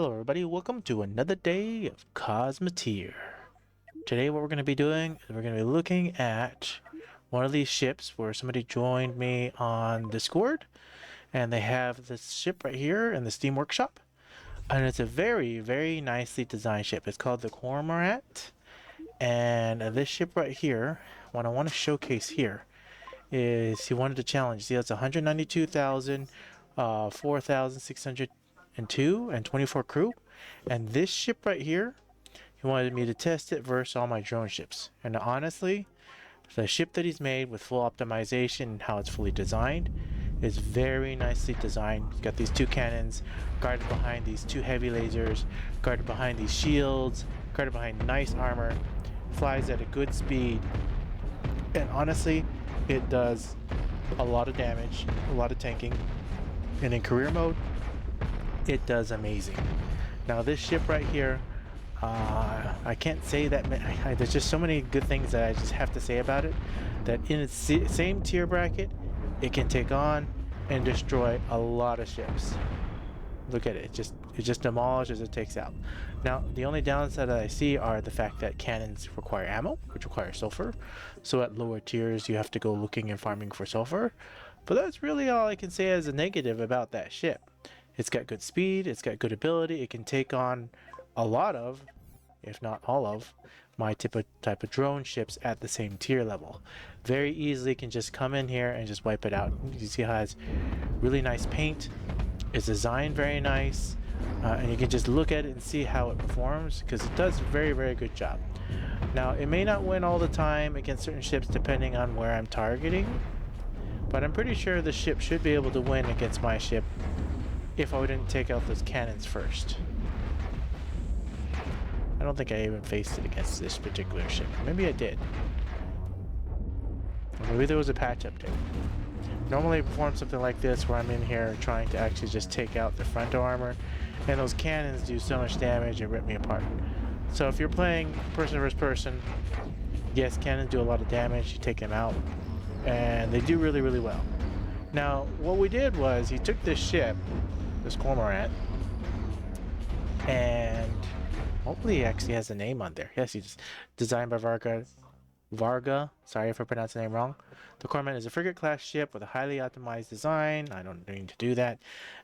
Hello everybody, welcome to another day of Cosmoteer. Today what we're going to be doing is we're going to be looking at one of these ships where somebody joined me on Discord, and they have this ship right here in the Steam Workshop, and it's a very nicely designed ship. It's called the Cormorant, and this ship right here, what I want to showcase here is he wanted to challenge. See, it's 192,000, 4,602 and 24 crew, and this ship right here, he wanted me to test it versus all my drone ships. And honestly, the ship that he's made with full optimization and how it's fully designed is very nicely designed. He's got these two cannons guarded behind these two heavy lasers, guarded behind these shields, guarded behind nice armor, flies at a good speed, and honestly it does a lot of damage, a lot of tanking, and in career mode it does amazing. Now this ship right here, I can't say that there's just so many good things that I just have to say about it, that in its same tier bracket it can take on and destroy a lot of ships. Look at it, it just demolishes, it takes out. Now the only downside that I see are the fact that cannons require ammo, which requires sulfur, so at lower tiers you have to go looking and farming for sulfur. But that's really all I can say as a negative about that ship. It's got good speed, it's got good ability, it can take on a lot of, if not all of, my type of drone ships at the same tier level. Very easily can just come in here and just wipe it out. You see how it has really nice paint, it's designed very nice, and you can just look at it and see how it performs, because it does a very good job. Now it may not win all the time against certain ships depending on where I'm targeting, but I'm pretty sure the ship should be able to win against my ship if I didn't take out those cannons first. I don't think I even faced it against this particular ship. Maybe I did. Maybe there was a patch update. Normally I perform something like this where I'm in here trying to actually just take out the frontal armor, and those cannons do so much damage and rip me apart. So if you're playing person versus person, yes, cannons do a lot of damage, you take them out, and they do really well. Now what we did was he took this ship, this Cormorant, and hopefully he actually has a name on there. Yes, he's designed by Varga, sorry if I pronounced the name wrong. The Cormorant is a frigate class ship with a highly optimized design. I don't need to do that.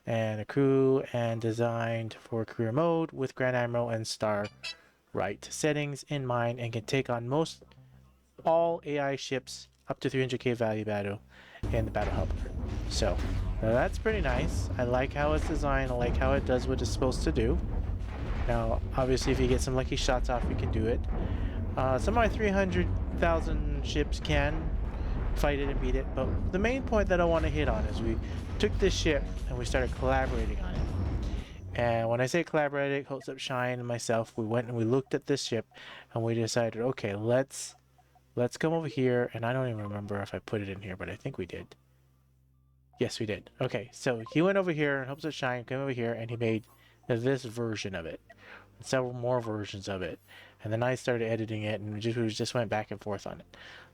And a crew and designed for career mode with Grand Admiral and Star right settings in mind, and can take on all AI ships up to 300k value battle in the battle hub. So that's pretty nice. I like how it's designed. I like how it does what it's supposed to do. Now obviously if you get some lucky shots off, you can do it. Some of my 300,000 ships can fight it and beat it, but the main point that I want to hit on is we took this ship and we started collaborating on it. And when I say collaborating, Hopes Up Shine and myself, we went and we looked at this ship and we decided, okay, let's come over here, and I don't even remember if I put it in here, but I think we did. Yes, we did. Okay, so he went over here and Hopes Up Shine came over here and he made this version of it, several more versions of it, and then I started editing it, and we just went back and forth on it.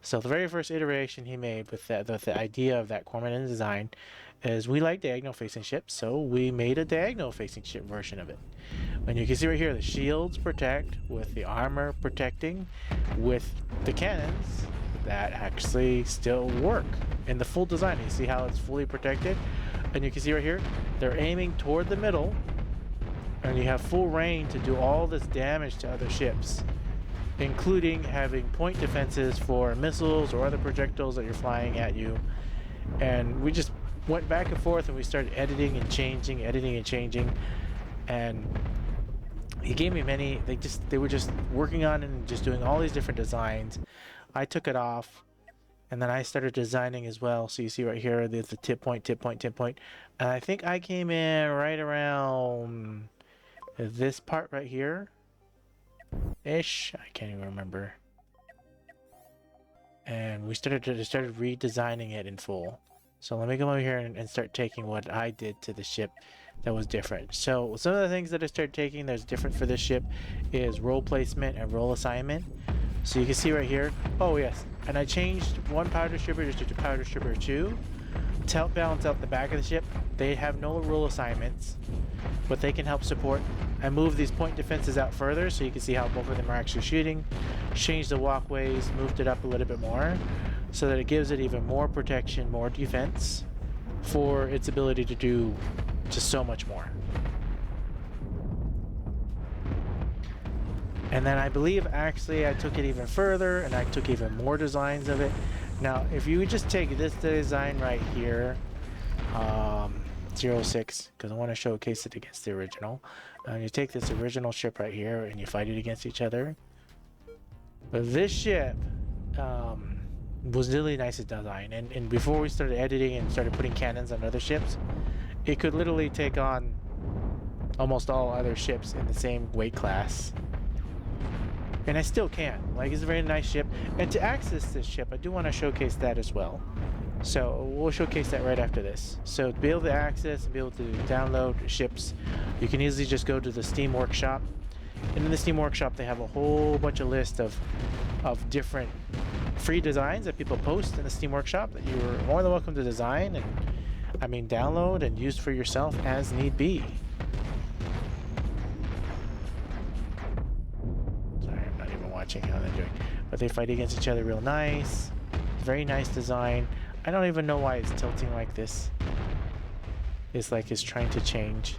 So the very first iteration he made with the idea of that Cormorant design is we like diagonal facing ships, so we made a diagonal facing ship version of it. And you can see right here the shields protect with the armor protecting with the cannons that actually still work in the full design. You see how it's fully protected, and you can see right here they're aiming toward the middle, and you have full range to do all this damage to other ships, including having point defenses for missiles or other projectiles that you're flying at you. And we just went back and forth and we started editing and changing, and he gave me many. They were just working on and just doing all these different designs. I took it off, and then I started designing as well. So you see right here there's the tip point, and I think I came in right around this part right here ish. I can't even remember. And we started redesigning it in full. So let me go over here and start taking what I did to the ship that was different. So some of the things that I started taking that's different for this ship is role placement and role assignment. So you can see right here, oh yes, and I changed one power distributor to power distributor 2 to help balance out the back of the ship. They have no role assignments, but they can help support I moved these point defenses out further so you can see how both of them are actually shooting. Changed the walkways, moved it up a little bit more so that it gives it even more protection, more defense for its ability to do just so much more. And then I believe actually I took it even further and I took even more designs of it. Now, if you just take this design right here, 06, because I want to showcase it against the original. You take this original ship right here and you fight it against each other. But this ship was really nice to design. And before we started editing and started putting cannons on other ships, it could literally take on almost all other ships in the same weight class. And I still can. Like, it's a very nice ship. And to access this ship, I do want to showcase that as well. So we'll showcase that right after this. So to be able to access and be able to download ships, you can easily just go to the Steam Workshop. And in the Steam Workshop, they have a whole bunch of list of different free designs that people post in the Steam Workshop that you're more than welcome to design and, I mean, download and use for yourself as need be. Watching how they're doing, but they fight against each other real nice. Very nice design. I don't even know why it's tilting like this. It's like it's trying to change.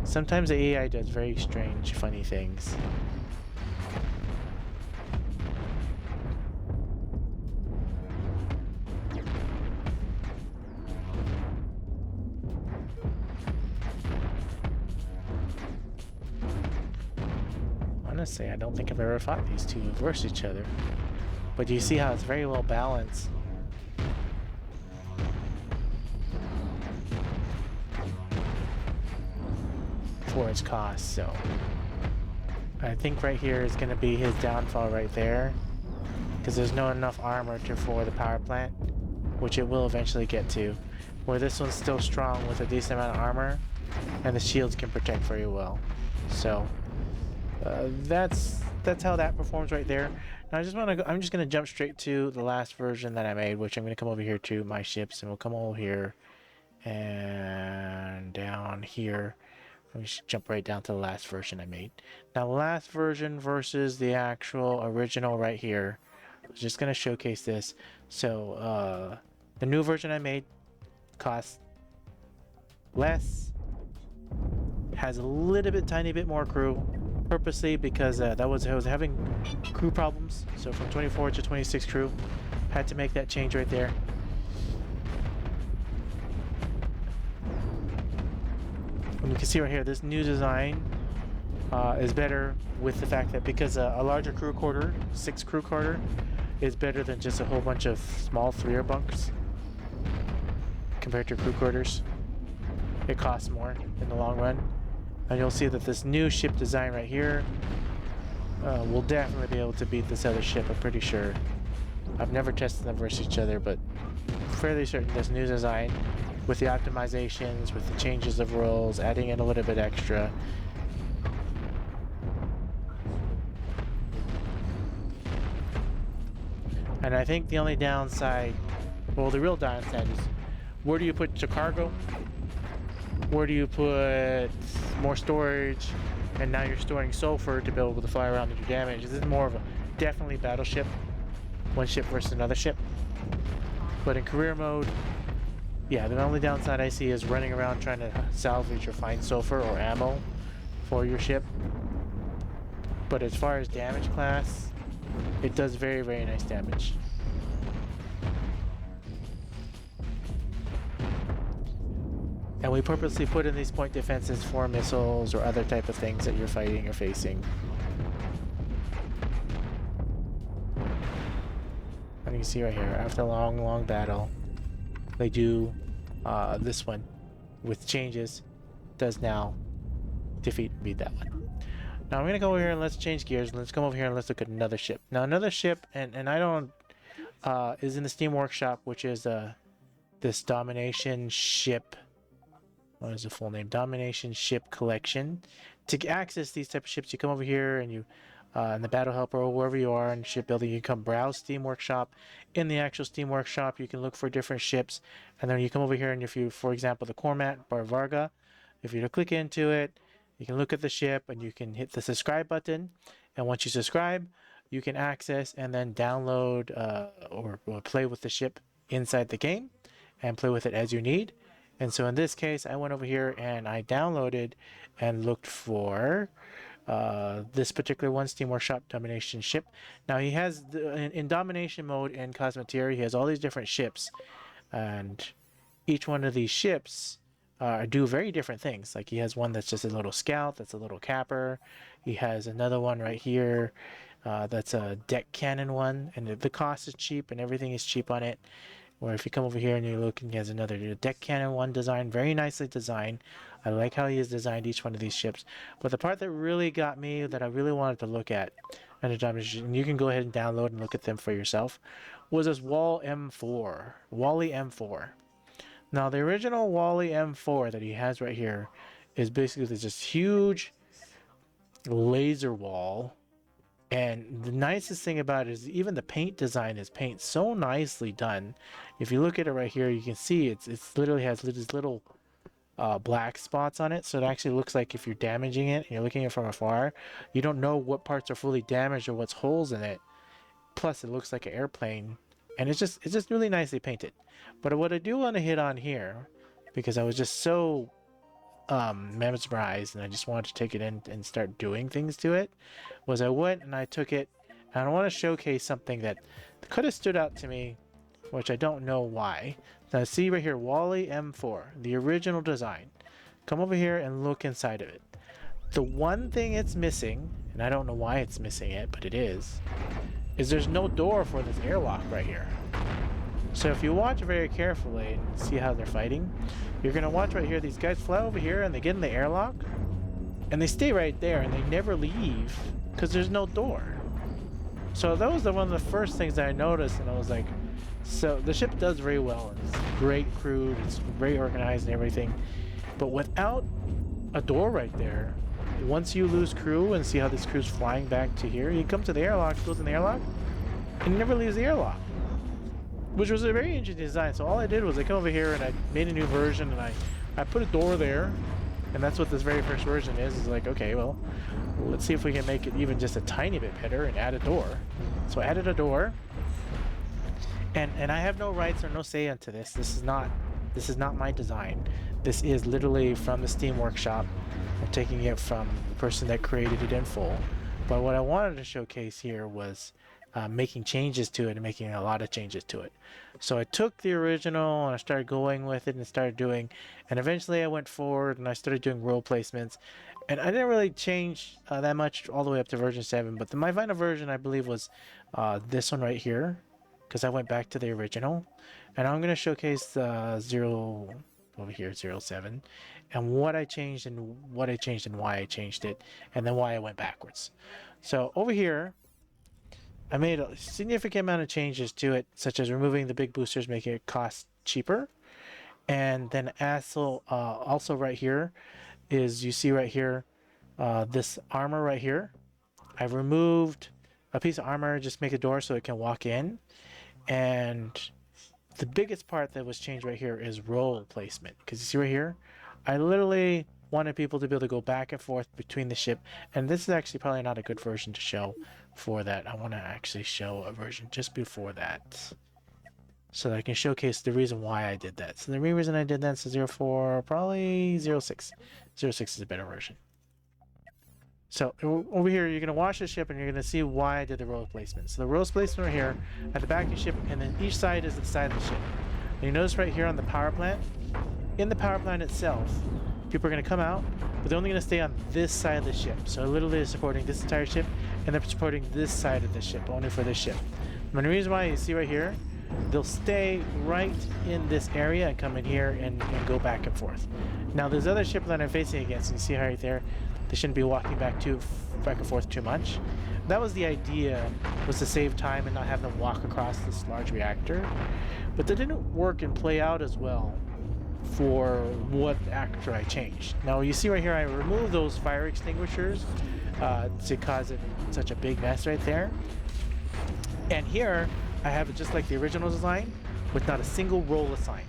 Sometimes the AI does very strange, funny things. Honestly, I don't think I've ever fought these two versus each other. But you see how it's very well balanced. For its cost, so I think right here is going to be his downfall right there, because there's no enough armor for the power plant, which it will eventually get to. Where this one's still strong with a decent amount of armor, and the shields can protect very well. So that's how that performs right there. Now I'm just gonna jump straight to the last version that I made, which I'm gonna come over here to my ships, and we'll come over here and down here. We should jump right down to the last version I made. Now, the last version versus the actual original right here. I'm just gonna showcase this. So the new version I made costs less, has a little bit, tiny bit more crew. Purposely, because I was having crew problems, so from 24 to 26 crew, had to make that change right there. And you can see right here, this new design is better with the fact that because a larger crew quarter, 6 crew quarter, is better than just a whole bunch of small 3-er bunks compared to crew quarters. It costs more in the long run. And you'll see that this new ship design right here will definitely be able to beat this other ship, I'm pretty sure. I've never tested them versus each other, but fairly certain this new design, with the optimizations, with the changes of roles, adding in a little bit extra. And I think the only downside, well, the real downside is, where do you put your cargo? Where do you put more storage? And now you're storing sulfur to be able to fly around and do damage. This is more of a definitely battleship, one ship versus another ship. But in career mode, yeah, the only downside I see is running around trying to salvage or find sulfur or ammo for your ship. But as far as damage class, it does very, very nice damage. And we purposely put in these point defenses for missiles or other type of things that you're fighting or facing. And you can see right here, after a long, long battle, they do this one with changes, does now defeat and beat that one. Now I'm gonna go over here and let's change gears. Let's come over here and let's look at another ship. Now another ship, and I don't, is in the Steam Workshop, which is this Domination Ship. What is the full name? Domination Ship Collection. To access these type of ships, you come over here and you, in the Battle Helper or wherever you are in shipbuilding, you come browse Steam Workshop. In the actual Steam Workshop, you can look for different ships, and then you come over here and if you, for example, the Cormorant or Varga, if you click into it, You can look at the ship and you can hit the subscribe button. And once you subscribe, you can access and then download or play with the ship inside the game and play with it as you need. And so in this case, I went over here and I downloaded and looked for this particular one, Steam Workshop Domination ship. Now he has in domination mode in Cosmoteer, he has all these different ships, and each one of these ships do very different things. Like he has one that's just a little scout, that's a little capper. He has another one right here that's a deck cannon one, and the cost is cheap and everything is cheap on it. Or if you come over here and you're looking, he has another deck cannon one design, very nicely designed. I like how he has designed each one of these ships. But the part that really got me, that I really wanted to look at, and you can go ahead and download and look at them for yourself, was this Wally M4. Now the original Wally M4 that he has right here is basically this huge laser wall. And the nicest thing about it is even the paint design is so nicely done. If you look at it right here, you can see it's literally has these little black spots on it. So it actually looks like if you're damaging it and you're looking at it from afar, you don't know what parts are fully damaged or what's holes in it. Plus it looks like an airplane, and it's just really nicely painted. But what I do want to hit on here, because I was just so mesmerized and I just wanted to take it in and start doing things to it, was I went and I took it and I want to showcase something that could have stood out to me, which I don't know why. Now see right here, Wally M4, the original design. Come over here and look inside of it. The one thing it's missing, and I don't know why it's missing it, but it is there's no door for this airlock right here. So if you watch very carefully and see how they're fighting, you're going to watch right here, these guys fly over here and they get in the airlock and they stay right there and they never leave because there's no door. So that was one of the first things that I noticed, and I was like, so the ship does very well. It's great crewed, it's very organized and everything, but without a door right there, once you lose crew and see how this crew's flying back to here, you come to the airlock, goes in the airlock, and never leaves the airlock. Which was a very interesting design. So all I did was I come over here and I made a new version and I put a door there, and that's what this very first version is. It's like, okay, well, let's see if we can make it even just a tiny bit better and add a door. So I added a door, and I have no rights or no say into this. This is not my design. This is literally from the Steam Workshop. I'm taking it from the person that created it in full. But what I wanted to showcase here was making changes to it and making a lot of changes to it. So I took the original and I started going with it and started doing, and eventually I went forward and I started doing role placements, and I didn't really change that much all the way up to version 7, but my final version I believe was this one right here, because I went back to the original, and I'm going to showcase the 0 over here, 07, and what I changed and why I changed it, and then why I went backwards. So over here I made a significant amount of changes to it, such as removing the big boosters, making it cost cheaper. And then also right here is, you see right here, this armor right here. I've removed a piece of armor, just make a door so it can walk in. And the biggest part that was changed right here is role placement. Because you see right here, I literally wanted people to be able to go back and forth between the ship. And this is actually probably not a good version to show for that. I want to actually show a version just before that, so that I can showcase the reason why I did that. So the main reason I did that is 04, probably 06. 06 is a better version. So over here, you're going to watch the ship and you're going to see why I did the role placement. So the role placement right here at the back of the ship, and then each side is the side of the ship. And you notice right here on the power plant, in the power plant itself, people are going to come out, but they're only going to stay on this side of the ship. So literally they're supporting this entire ship, and they're supporting this side of the ship, only for this ship. And the reason why, you see right here, they'll stay right in this area and come in here and go back and forth. Now there's other ship that I'm facing against, and you see right there, they shouldn't be walking back and forth too much. That was the idea, was to save time and not have them walk across this large reactor. But that didn't work and play out as well for what actor I changed. Now you see right here, I removed those fire extinguishers to cause it such a big mess right there. And here I have it just like the original design, with not a single role assigned.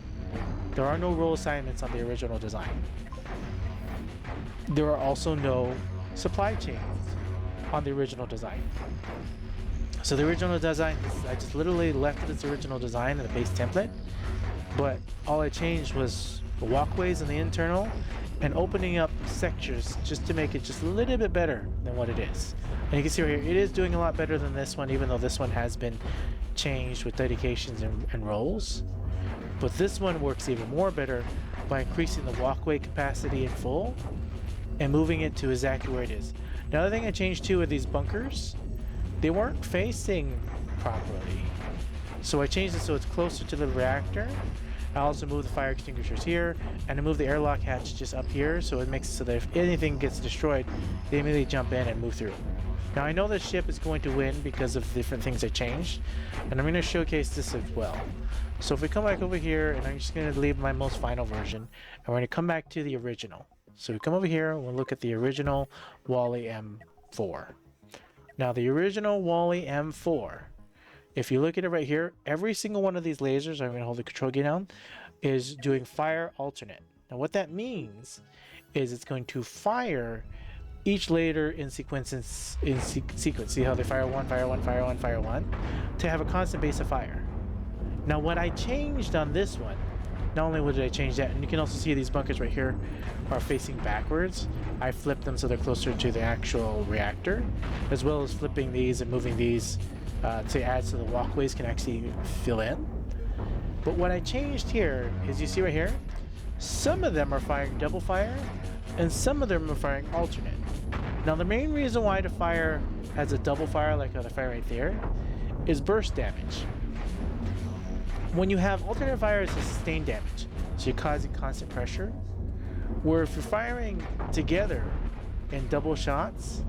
There are no role assignments on the original design. there are also no supply chains on the original design. So the original design, I just literally left its original design in the base template, but all I changed was the walkways in the internal and opening up sectors just to make it just a little bit better than what it is. And you can see right here, it is doing a lot better than this one, even though this one has been changed with dedications and roles. But this one works even more better by increasing the walkway capacity in full and moving it to exactly where it is. Another thing I changed too are these bunkers. They weren't facing properly. So I changed it so it's closer to the reactor. I also moved the fire extinguishers here, and I moved the airlock hatch just up here, so it makes it so that if anything gets destroyed, they immediately jump in and move through. Now I know this ship is going to win because of the different things I changed, and I'm going to showcase this as well. So if we come back over here, and I'm just going to leave my most final version, and we're going to come back to the original. So we come over here, and we'll look at the original Wally M4. Now the original Wally M4, if you look at it right here, every single one of these lasers, I'm going to hold the control key down, is doing fire alternate. Now what that means is it's going to fire each laser in sequence. See how they fire one, fire one, fire one, fire one, to have a constant base of fire. Now what I changed on this one, not only did I change that, and you can also see these bunkers right here are facing backwards. I flipped them so they're closer to the actual reactor, as well as flipping these and moving these to add so the walkways can actually fill in. But what I changed here is, you see right here, some of them are firing double fire and some of them are firing alternate. Now the main reason why the fire has a double fire, like the fire right there, is burst damage. When you have alternate fire, it's a sustained damage, so you're causing constant pressure. Where if you're firing together in double shots,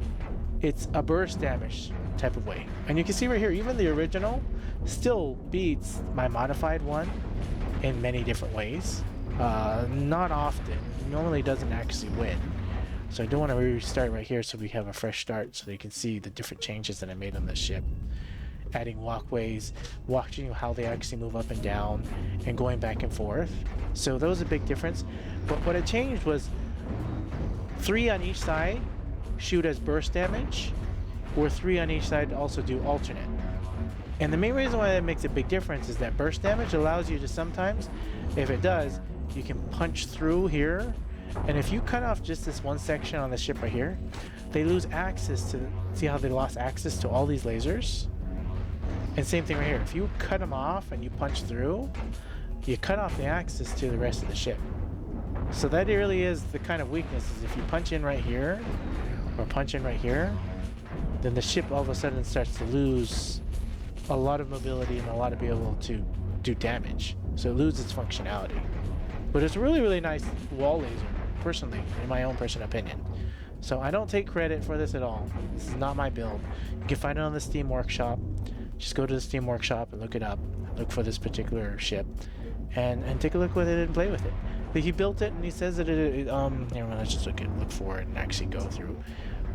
it's a burst damage type of way. And you can see right here, even the original still beats my modified one in many different ways. Not often. Normally doesn't actually win. So I do want to restart right here so we have a fresh start so that you can see the different changes that I made on this ship. Adding walkways, watching how they actually move up and down, and going back and forth. So that was a big difference. But what I changed was 3 on each side shoot as burst damage, or 3 on each side also do alternate. And the main reason why that makes a big difference is that burst damage allows you to sometimes, if it does, you can punch through here, and if you cut off just this one section on the ship right here, they lose access to, see how they lost access to all these lasers? And same thing right here, if you cut them off and you punch through, you cut off the access to the rest of the ship. So that really is the kind of weakness, is if you punch in right here, or punch in right here, then the ship all of a sudden starts to lose a lot of mobility and a lot of be able to do damage. So it loses its functionality. But it's a really, really nice wall laser, personally, in my own personal opinion. So I don't take credit for this at all. This is not my build. You can find it on the Steam Workshop. Just go to the Steam Workshop and look it up. Look for this particular ship, and take a look with it and play with it. But he built it, and he says that let's just look for it and actually go through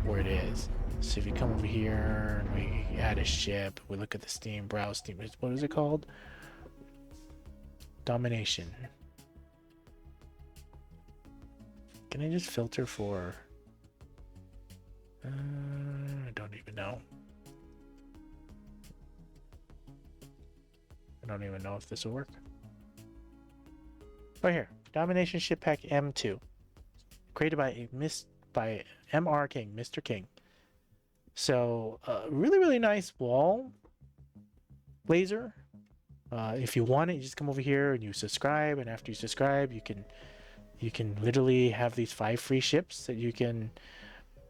where it is. So if you come over here and we add a ship, we look at the Steam, browse Steam. What is it called? Domination. Can I just filter for? I don't even know. I don't even know if this will work. Right here, Domination Ship Pack M2, created by MR King, Mr. King. So, really, really nice wall laser. If you want it, you just come over here and you subscribe, and after you subscribe, you can literally have these 5 free ships that you can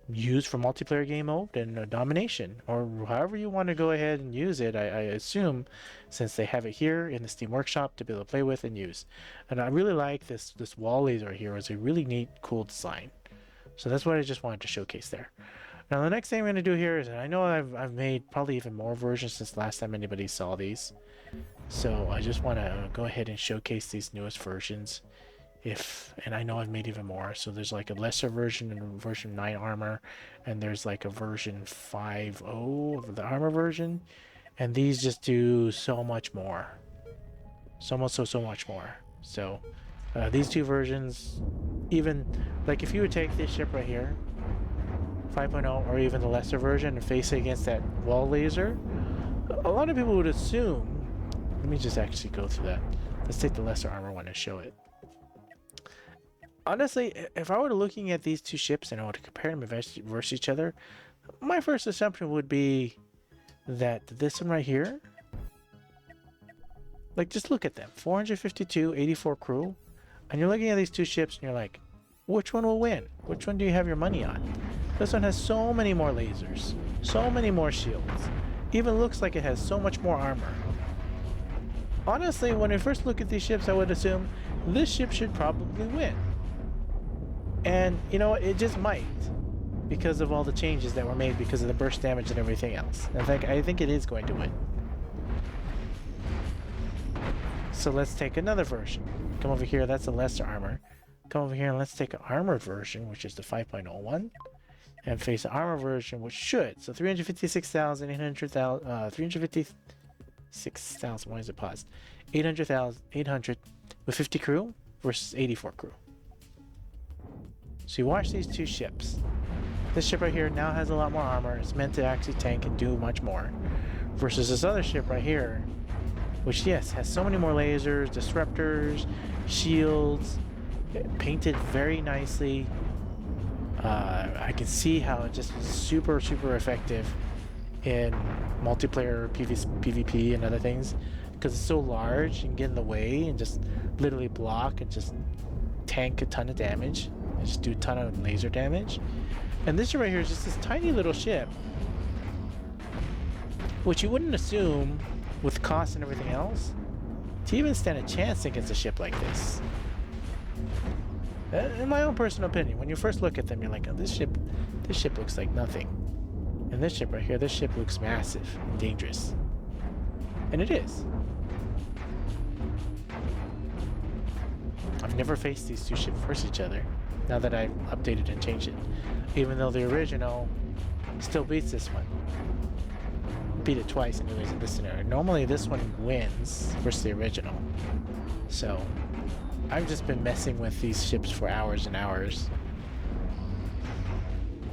use for multiplayer game mode and domination, or however you want to go ahead and use it. I assume, since they have it here in the Steam Workshop to be able to play with and use. And I really like this wall laser here. It's a really neat, cool design. So that's what I just wanted to showcase there. Now the next thing I'm going to do here is, and I know I've made probably even more versions since last time anybody saw these, so I just want to go ahead and showcase these newest versions. And I know I've made even more. So there's like a lesser version and a version 9 armor, and there's like a version 5.0 of the armor version, and these just do so much more, so much more. So These two versions, even like if you would take this ship right here, 5.0, or even the lesser version, and face it against that wall laser, a lot of people would assume. Let me just actually go through that. Let's take the lesser armor one and show it. Honestly, if I were looking at these two ships and I were to compare them versus each other, my first assumption would be that this one right here, like just look at them, 452, 84 crew, and you're looking at these two ships and you're like, which one will win? Which one do you have your money on? This one has so many more lasers, so many more shields, even looks like it has so much more armor. Honestly, when I first look at these ships, I would assume this ship should probably win. And you know, it just might, because of all the changes that were made because of the burst damage and everything else. In fact, I think it is going to win. So let's take another version. Come over here, that's a lesser armor. Come over here and let's take an armored version, which is the 5.01, and face the armor version, which should. So 356,000, 356,000, why is it paused? 800 with 50 crew versus 84 crew. So you watch these two ships. This ship right here now has a lot more armor. It's meant to actually tank and do much more. Versus this other ship right here, which yes, has so many more lasers, disruptors, shields, painted very nicely. I can see how it just is super effective in multiplayer PvP and other things, because it's so large and get in the way and just literally block and just tank a ton of damage and just do a ton of laser damage. And this ship right here is just this tiny little ship, which you wouldn't assume with cost and everything else to even stand a chance against a ship like this. In my own personal opinion, when you first look at them, you're like, oh, this ship looks like nothing. And this ship right here, this ship looks massive and dangerous. And it is. I've never faced these two ships versus each other, now that I've updated and changed it. Even though the original still beats this one. Beat it twice anyways in this scenario. Normally this one wins versus the original. So I've just been messing with these ships for hours and hours,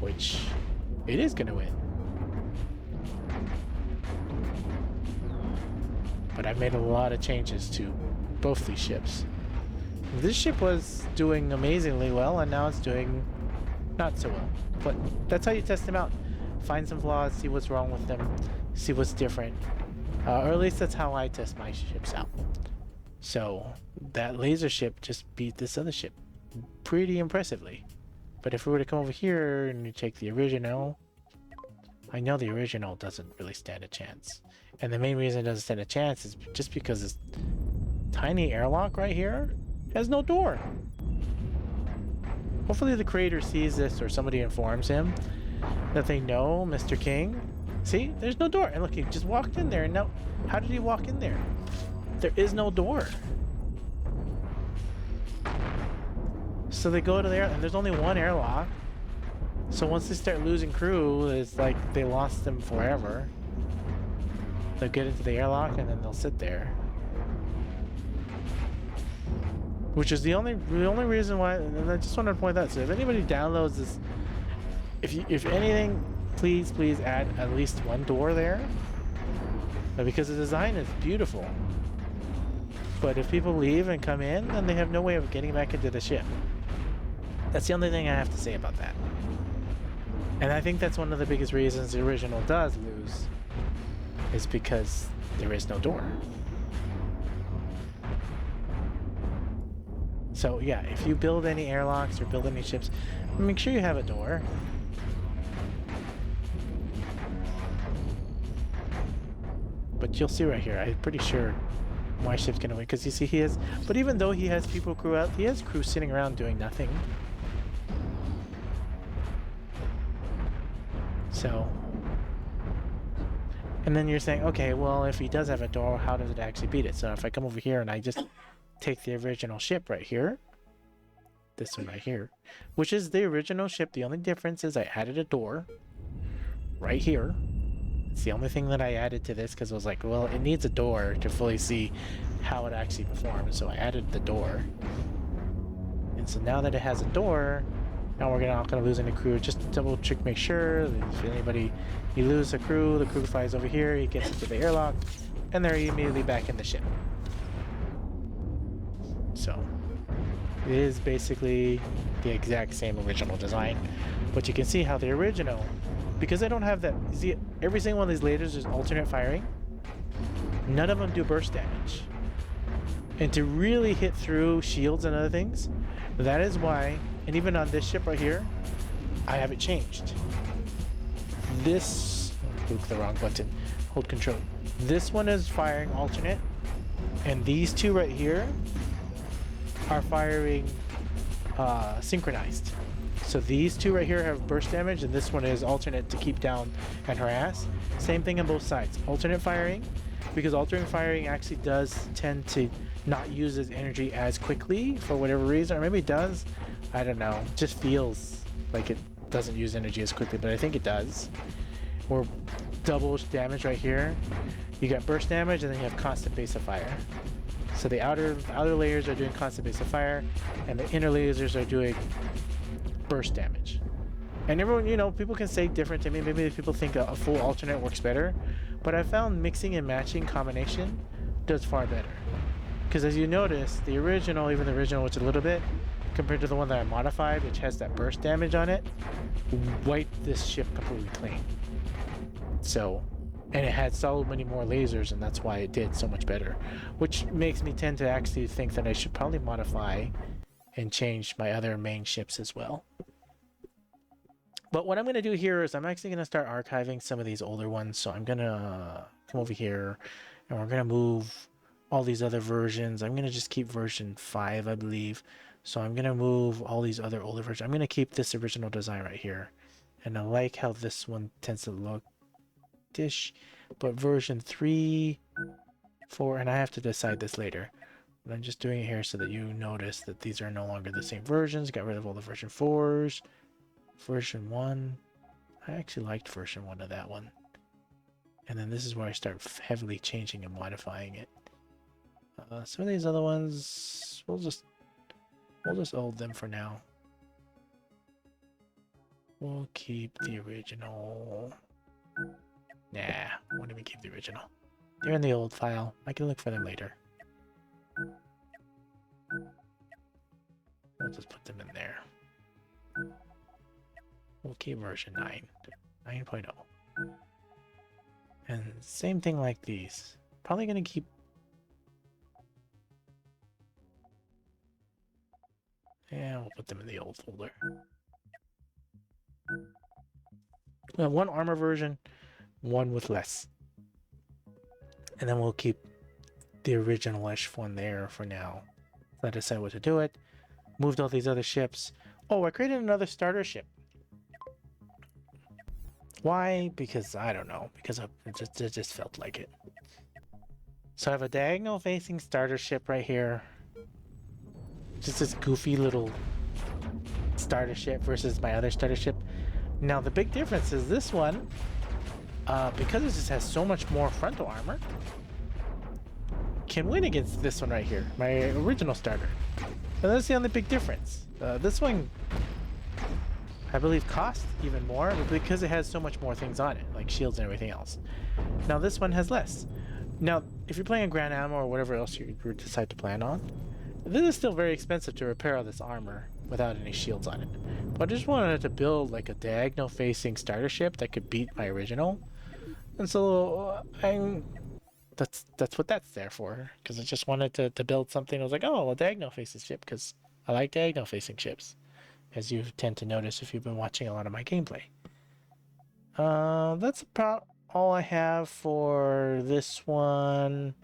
which it is gonna win. But I've made a lot of changes to both these ships. This ship was doing amazingly well, and now it's doing not so well. But that's how you test them out. Find some flaws, see what's wrong with them, see what's different. Or at least that's how I test my ships out. So that laser ship just beat this other ship pretty impressively. But if we were to come over here and you take the original, I know the original doesn't really stand a chance. And the main reason it doesn't stand a chance is just because this tiny airlock right here has no door. Hopefully the creator sees this, or somebody informs him that they know Mr. King. See, there's no door. And look, he just walked in there, and now how did he walk in there? There is no door. So they go to there, and there's only one airlock. So once they start losing crew, it's like they lost them forever. They'll get into the airlock and then they'll sit there. Which is the only reason why, and I just wanted to point that. So if anybody downloads this, if anything, please add at least one door there, because the design is beautiful. But if people leave and come in, then they have no way of getting back into the ship. That's the only thing I have to say about that. And I think that's one of the biggest reasons the original does lose, is because there is no door. So yeah, if you build any airlocks or build any ships, make sure you have a door. But you'll see right here, I'm pretty sure my ship's gonna win, because you see he has, but even though he has people crew out, he has crew sitting around doing nothing. So, and then you're saying, okay, well, if he does have a door, how does it actually beat it? So if I come over here and I just take the original ship right here, this one right here, which is the original ship, the only difference is I added a door right here. It's the only thing that I added to this, because I was like, well, it needs a door to fully see how it actually performs, so I added the door. And so now that it has a door, now we're not gonna lose any crew. Just double check, make sure that if anybody, you lose a crew, the crew flies over here, he gets into the airlock, and they're immediately back in the ship. So it is basically the exact same original design, but you can see how the original, because I don't have that, see, every single one of these lasers is alternate firing. None of them do burst damage. And to really hit through shields and other things, that is why, and even on this ship right here, I have it changed. This, click the wrong button, hold control. This one is firing alternate, and these two right here are firing synchronized. So these two right here have burst damage, and this one is alternate to keep down and harass. Same thing on both sides. Alternate firing, because alternate firing actually does tend to not use its energy as quickly for whatever reason, or maybe it does. I don't know. It just feels like it doesn't use energy as quickly, but I think it does. Or double damage right here. You got burst damage, and then you have constant base of fire. So the outer layers are doing constant base of fire, and the inner lasers are doing burst damage. And everyone, you know, people can say different to me. Maybe people think a full alternate works better, but I found mixing and matching combination does far better. Because as you notice, the original, even the original, which a little bit, compared to the one that I modified, which has that burst damage on it, wiped this ship completely clean. So, and it had so many more lasers, and that's why it did so much better. Which makes me tend to actually think that I should probably modify and change my other main ships as well. But what I'm going to do here is I'm actually going to start archiving some of these older ones. So I'm going to come over here, and we're going to move all these other versions. I'm going to just keep version 5, I believe. So I'm going to move all these other older versions. I'm going to keep this original design right here. And I like how this one tends to look dish. But version 3, 4, and I have to decide this later. But I'm just doing it here so that you notice that these are no longer the same versions. Got rid of all the version 4s. Version 1. I actually liked version 1 of that one. And then this is where I start heavily changing and modifying it. Some of these other ones, we'll just hold them for now. We'll keep the original. Nah, why don't we keep the original? They're in the old file. I can look for them later. We'll just put them in there. We'll keep version 9. 9.0. And same thing like these. Probably going to keep... Yeah, we'll put them in the old folder. One armor version, one with less. And then we'll keep the original-ish one there for now. So I decide what to do it. Moved all these other ships. Oh, I created another starter ship. Why? Because I don't know. Because it just felt like it. So I have a diagonal facing starter ship right here. Just this goofy little starter ship versus my other starter ship. Now the big difference is this one, because it just has so much more frontal armor, can win against this one right here, my original starter. And that's the only big difference. This one, I believe, costs even more, but because it has so much more things on it, like shields and everything else. Now this one has less. Now, if you're playing Grand Ammo or whatever else you decide to plan on, this is still very expensive to repair all this armor without any shields on it. But I just wanted to build like a diagonal facing starter ship that could beat my original. And so that's what that's there for. Because I just wanted to build something. I was like, oh, a diagonal facing ship, because I like diagonal facing ships, as you tend to notice if you've been watching a lot of my gameplay. That's about all I have for this one.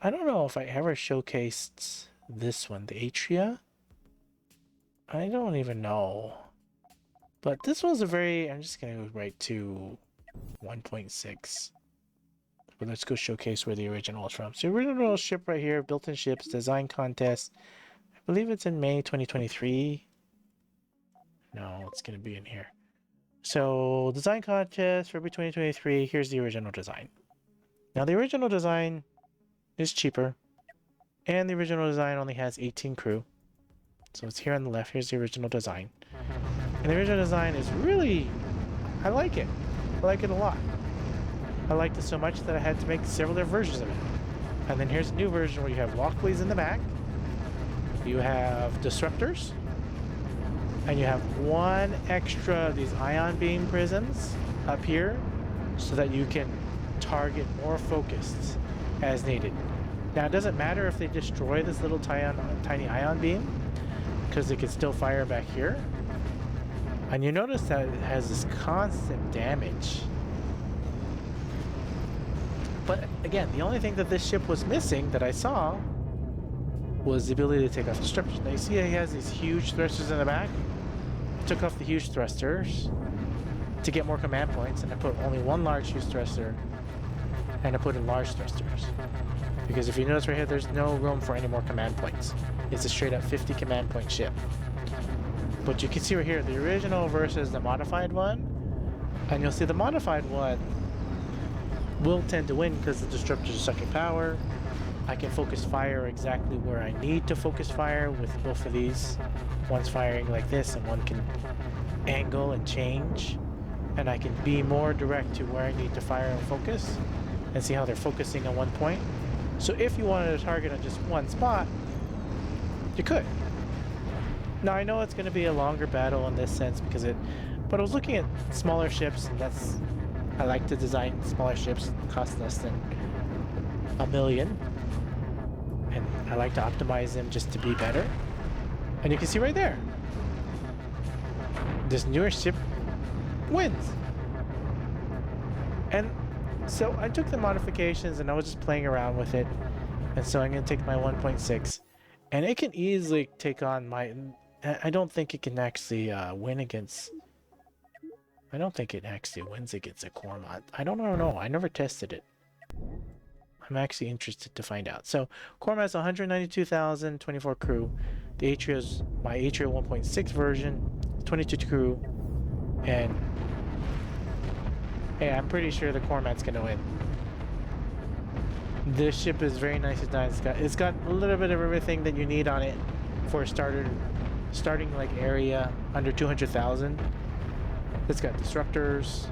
I don't know if I ever showcased this one, the Atria. I don't even know. But this one's a very... I'm just going to go right to 1.6. But let's go showcase where the original is from. So the original ship right here, built-in ships, design contest. I believe it's in May 2023. No, it's going to be in here. So design contest, February 2023. Here's the original design. Now the original design is cheaper. And the original design only has 18 crew. So it's here on the left. Here's the original design. And the original design is really, I like it. I like it a lot. I liked it so much that I had to make several different versions of it. And then here's a new version where you have walkways in the back. You have disruptors. And you have one extra of these ion beam prisms up here so that you can target more focused as needed. Now it doesn't matter if they destroy this little tiny ion beam because they can still fire back here. And you notice that it has this constant damage. But again, the only thing that this ship was missing that I saw was the ability to take off the thrusters. Now you see he has these huge thrusters in the back. I took off the huge thrusters to get more command points, and I put only one large huge thruster, and I put in large thrusters. Because if you notice right here, there's no room for any more command points. It's a straight up 50 command point ship. But you can see right here, the original versus the modified one, and you'll see the modified one will tend to win because the disruptors are sucking power. I can focus fire exactly where I need to focus fire with both of these. One's firing like this and one can angle and change. And I can be more direct to where I need to fire and focus and see how they're focusing on one point. So if you wanted to target on just one spot, you could. Now I know it's going to be a longer battle in this sense because but I was looking at smaller ships, and I like to design smaller ships that cost less than $1 million, and I like to optimize them just to be better. And you can see right there, this newer ship wins. And so I took the modifications and I was just playing around with it, and so I'm going to take my 1.6, and it can easily take on my. I don't think it can actually win against. I don't think it actually wins against a Cormorant. I don't know. I never tested it. I'm actually interested to find out. So Cormorant has 192,024 crew. The Atria is my Atria 1.6 version, 22 crew, and hey, I'm pretty sure the Cormorant's gonna win. This ship is very nice designed. It's got a little bit of everything that you need on it for a starting like area under 200,000. It's got disruptors,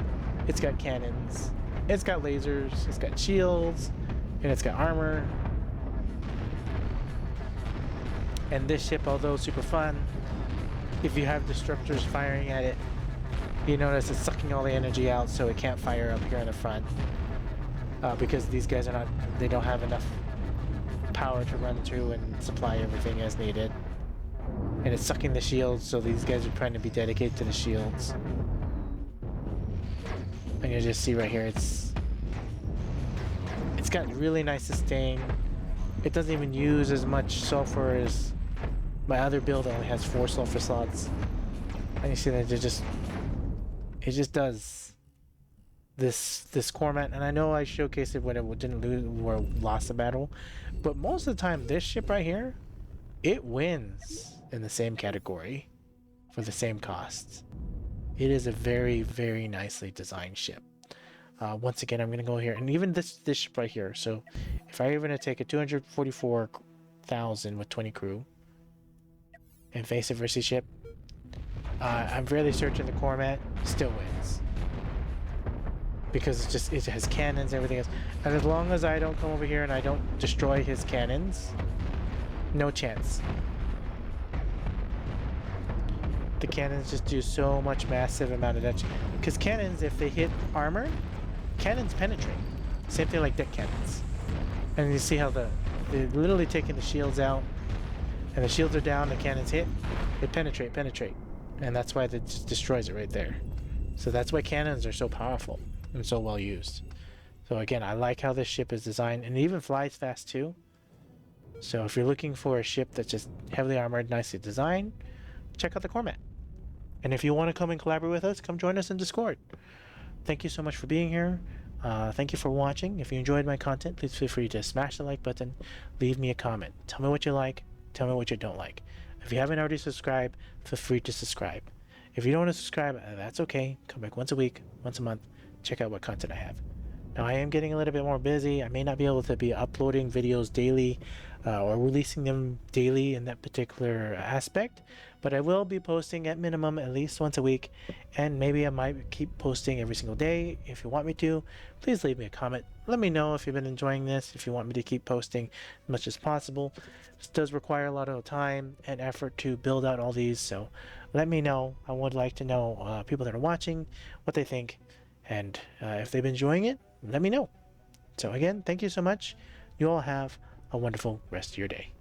it's got cannons, it's got lasers, it's got shields, and it's got armor. And this ship, although super fun, if you have disruptors firing at it, you notice it's sucking all the energy out, so it can't fire up here in the front because these guys they don't have enough power to run through and supply everything as needed. And it's sucking the shields, so these guys are trying to be dedicated to the shields. And you just see right here, it's got really nice sustain. It doesn't even use as much sulfur as my other build. Only has 4 sulfur slots, and you see that it just does this Cormorant. And I know I showcased it when it didn't lose or lost the battle, but most of the time this ship right here, it wins in the same category for the same costs. It is a very, very nicely designed ship. Once again, I'm going to go here, and even this ship right here. So if I were going to take a 244,000 with 20 crew and face a versus ship, I'm really certain the Cormorant still wins because it has cannons and everything else. And as long as I don't come over here and I don't destroy his cannons, no chance. The cannons just do so much massive amount of damage. Because cannons, if they hit armor, cannons penetrate. Same thing like deck cannons. And you see how they're literally taking the shields out, and the shields are down, the cannons hit, they penetrate. And that's why it just destroys it right there. So that's why cannons are so powerful and so well used. So again, I like how this ship is designed, and it even flies fast too. So if you're looking for a ship that's just heavily armored, nicely designed, check out the Cormorant. And if you want to come and collaborate with us, come join us in Discord. Thank you so much for being here. Thank you for watching. If you enjoyed my content, please feel free to smash the like button, leave me a comment. Tell me what you like, tell me what you don't like. If you haven't already subscribed, feel free to subscribe. If you don't want to subscribe, that's okay. Come back once a week, once a month, check out what content I have. Now, I am getting a little bit more busy. I may not be able to be uploading videos daily or releasing them daily in that particular aspect, but I will be posting at minimum at least once a week, and maybe I might keep posting every single day. If you want me to, please leave me a comment. Let me know if you've been enjoying this, if you want me to keep posting as much as possible. This does require a lot of time and effort to build out all these, so let me know. I would like to know people that are watching, what they think, and if they've been enjoying it, let me know. So again, thank you so much. You all have a wonderful rest of your day.